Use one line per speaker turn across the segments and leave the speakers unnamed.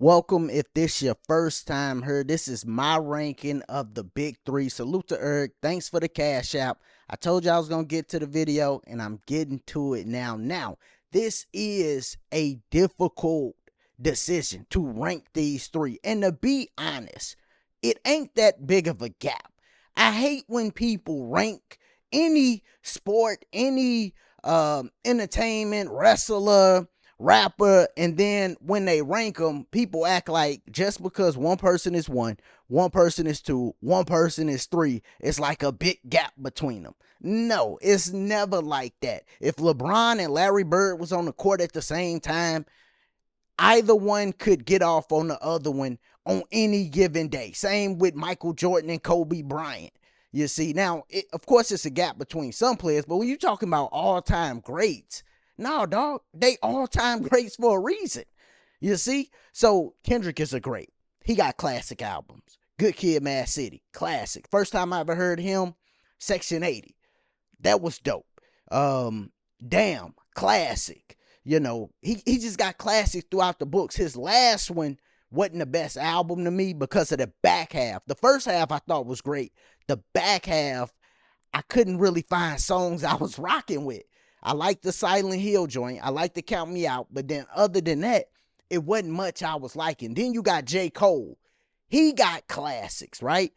Welcome. If this your first time here, this is my ranking of the big three. Salute to Eric. Thanks for the cash app. I told you I was going to get to the video, and I'm getting to it now. This is a difficult decision to rank these three. And to be honest, it ain't that big of a gap. I hate when people rank any sport, any entertainment, wrestler, rapper, and then when they rank them, people act like just because one person is one person is two, one person is three, it's like a big gap between them. No, it's never like that. If LeBron and Larry Bird was on the court at the same time, either one could get off on the other one on any given day. Same with Michael Jordan and Kobe Bryant. You see, now, of course, it's a gap between some players, but when you're talking about all-time greats, no, dog, they all-time greats for a reason. You see? So, Kendrick is a great. He got classic albums. Good Kid, Mad City, classic. First time I ever heard him, Section 80. That was dope. Damn, classic. He just got classics throughout the books. His last one wasn't the best album to me because of the back half. The first half I thought was great. The back half, I couldn't really find songs I was rocking with. I like the Silent Hill joint. I like the Count Me Out. But then other than that, it wasn't much I was liking. Then you got J. Cole. He got classics, right?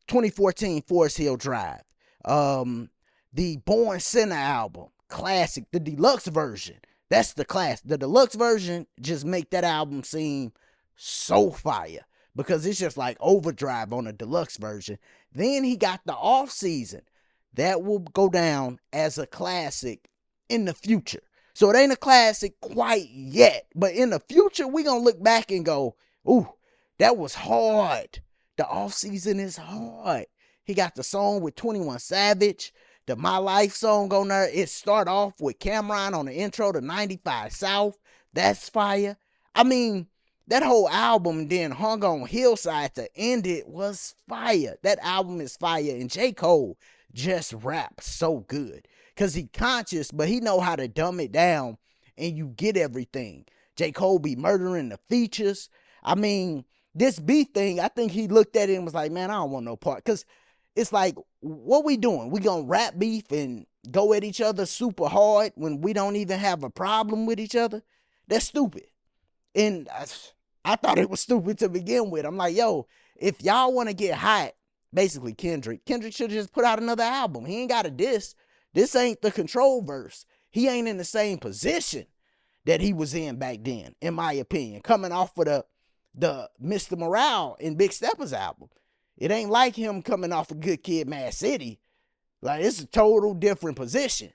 2014 Forest Hill Drive. The Born Sinner album, classic. The deluxe version, that's the class. The deluxe version just make that album seem so fire because it's just like overdrive on a deluxe version. Then he got the off season. That will go down as a classic in the future. So it ain't a classic quite yet, but in the future, we gonna look back and go, ooh, that was hard. The off season is hard. He got the song with 21 Savage, the My Life song on there. It start off with Cameron on the intro to 95 South. That's fire. I mean, that whole album then hung on Hillside to end it was fire. That album is fire. And J. Cole just raps so good. Because he conscious, but he know how to dumb it down and you get everything. J. Cole be murdering the features. I mean, this beat thing, I think he looked at it and was like, man, I don't want no part. Because it's like, what we doing? We gonna rap beef and go at each other super hard when we don't even have a problem with each other? That's stupid. And I thought it was stupid to begin with. I'm like, yo, if y'all want to get hot, basically Kendrick should have just put out another album. He ain't got a diss. This ain't the Control verse. He ain't in the same position that he was in back then, in my opinion. Coming off of the Mr. Morale in Big Stepper's album. It ain't like him coming off a Good Kid, Mad City. Like, it's a total different position.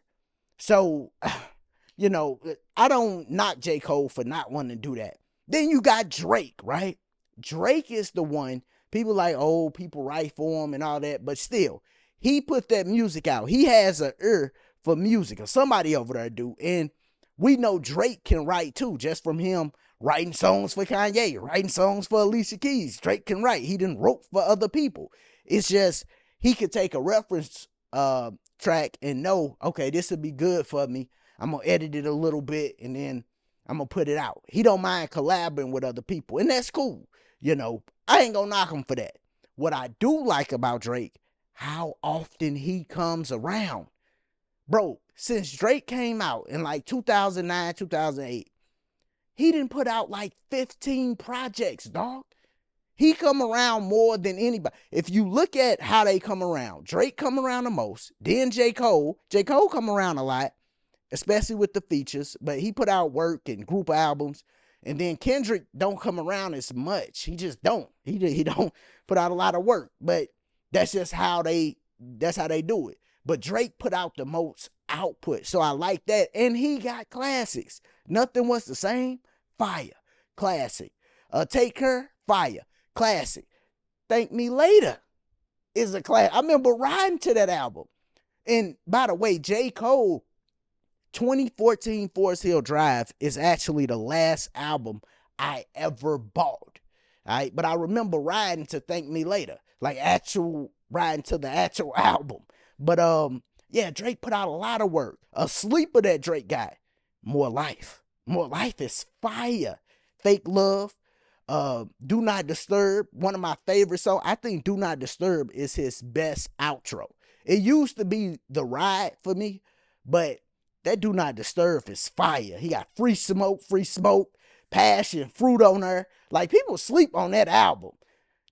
So, I don't knock J. Cole for not wanting to do that. Then you got Drake, right? Drake is the one. People like, oh, people write for him and all that. But still, he put that music out. He has an ear for music, or somebody over there do. And we know Drake can write too, just from him writing songs for Kanye, writing songs for Alicia Keys. Drake can write. He didn't wrote for other people. It's just he could take a reference track and know, okay, this would be good for me. I'm going to edit it a little bit and then I'm going to put it out. He don't mind collaborating with other people, and that's cool. I ain't going to knock him for that. What I do like about Drake, how often he comes around. Bro, since Drake came out in like 2009, 2008, he didn't put out like 15 projects, dog. He come around more than anybody. If you look at how they come around, Drake come around the most, then J. Cole. J. Cole come around a lot, especially with the features, but he put out work and group albums. And then Kendrick don't come around as much. He just don't. He don't put out a lot of work. But that's just how they do it. But Drake put out the most output. So I like that. And he got classics. Nothing Was the Same, fire. Classic. Take Her, fire. Classic. Thank Me Later is a classic. I remember riding to that album. And by the way, J. Cole, 2014 Forest Hill Drive is actually the last album I ever bought. All right. But I remember riding to Thank Me Later. Like actual riding to the actual album. But yeah, Drake put out a lot of work. A sleeper that Drake got, More Life. More Life is fire. Fake Love. Do Not Disturb, one of my favorite songs. I think Do Not Disturb is his best outro. It used to be The Ride for me, but that Do Not Disturb is fire. He got Free Smoke, Passion, Fruit on there. Like, people sleep on that album.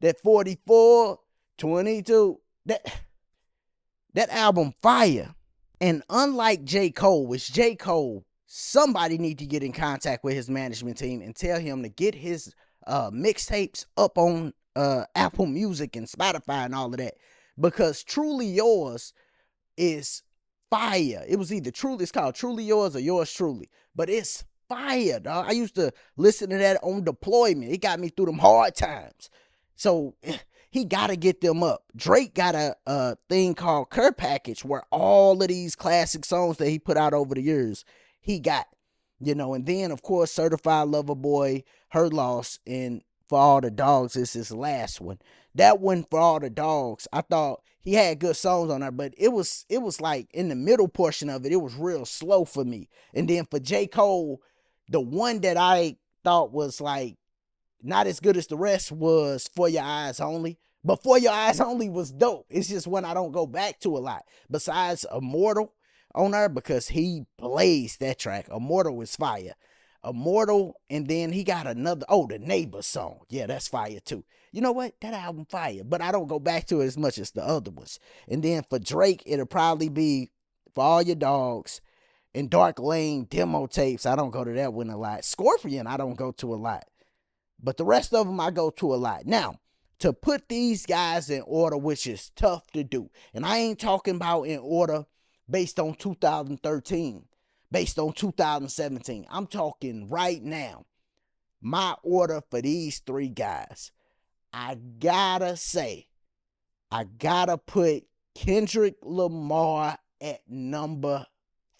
That 44, 22, that album fire. And unlike J. Cole, which J. Cole, somebody need to get in contact with his management team and tell him to get his mixtapes up on Apple Music and Spotify and all of that, because Truly Yours is fire. It was either it's called Truly Yours or Yours Truly, but it's fire, dog. I used to listen to that on deployment. It got me through them hard times. So he got to get them up. Drake got a thing called Care Package, where all of these classic songs that he put out over the years, he got, and then, of course, Certified Lover Boy, Her Loss, and For All the Dogs is his last one. That one, For All the Dogs, I thought he had good songs on there, but it was like in the middle portion of it, it was real slow for me. And then for J. Cole, the one that I thought was like not as good as the rest was For Your Eyes Only. But For Your Eyes Only was dope. It's just one I don't go back to a lot. Besides Immortal on there, because he blazed that track. Immortal is fire. Immortal, and then he got another, The Neighbor song. Yeah, that's fire too. You know what? That album fire, but I don't go back to it as much as the other ones. And then for Drake, it'll probably be For All Your Dogs and Dark Lane demo tapes. I don't go to that one a lot. Scorpion, I don't go to a lot. But the rest of them I go to a lot. Now, to put these guys in order, which is tough to do, and I ain't talking about in order based on 2013, based on 2017. I'm talking right now. My order for these three guys, I gotta put Kendrick Lamar at number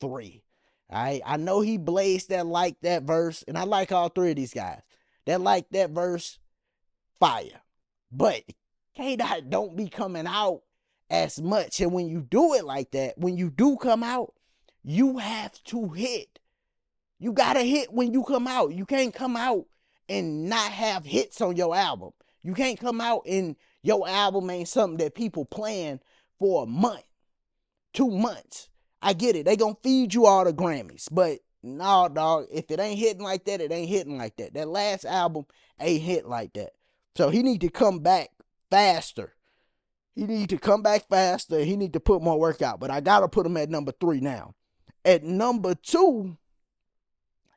3. I know he blazed that verse, and I like all three of these guys. That verse, fire. But K-Dot don't be coming out as much. And when you do it like that, when you do come out, you have to hit. You gotta hit when you come out. You can't come out and not have hits on your album. You can't come out and your album ain't something that people plan for a month, 2 months. I get it. They gonna feed you all the Grammys. But no, dog, if it ain't hitting like that, it ain't hitting like that. That last album ain't hit like that. So he need to come back faster. He need to put more work out. But I got to put him at number 3 now. At number 2,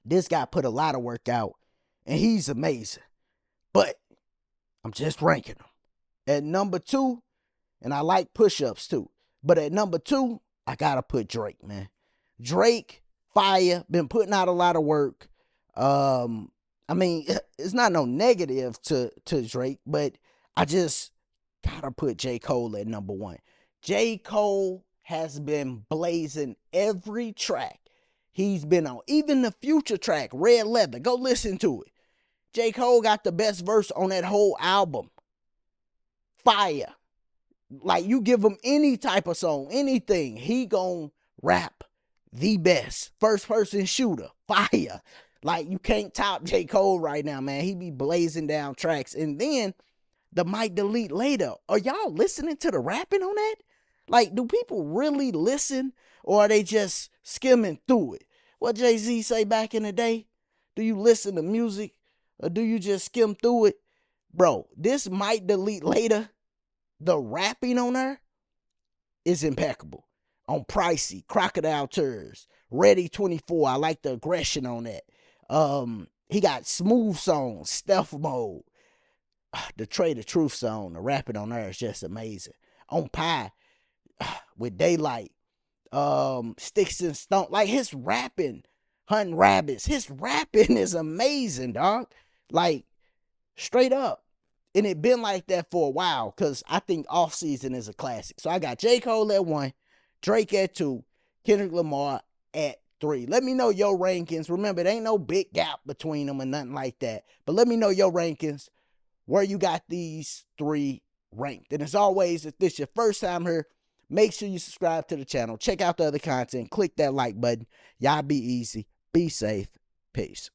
this guy put a lot of work out, and he's amazing. But I'm just ranking him. At number 2, and I like push-ups too, but at number 2, I got to put Drake, man. Drake, fire, been putting out a lot of work. I mean, it's not no negative to Drake, but I just gotta put J. Cole at number 1. J. Cole has been blazing every track he's been on. Even the Future track, Red Leather. Go listen to it. J. Cole got the best verse on that whole album. Fire. Like, you give him any type of song, anything, he gon' rap the best. First person shooter. Fire. Like, you can't top J. Cole right now, man. He be blazing down tracks. And then the Might Delete Later. Are y'all listening to the rapping on that? Like, do people really listen, or are they just skimming through it? What Jay-Z say back in the day? Do you listen to music, or do you just skim through it? Bro, this Might Delete Later, the rapping on there is impeccable. On Pricey, Crocodile Tears, Ready 24. I like the aggression on that. He got smooth songs, Stealth Mode. The Trade the Truth song, the rapping on there is just amazing. On Pie, with Daylight, Sticks and Stone, like his rapping, Hunting Rabbits, his rapping is amazing, dog. Like, straight up. And it been like that for a while, because I think Off Season is a classic. So I got J. Cole at 1, Drake at 2, Kendrick Lamar at 3. Let me know your rankings. Remember, there ain't no big gap between them or nothing like that. But let me know your rankings, where you got these 3 ranked. And as always, if this is your first time here, make sure you subscribe to the channel. Check out the other content. Click that like button. Y'all be easy. Be safe. Peace.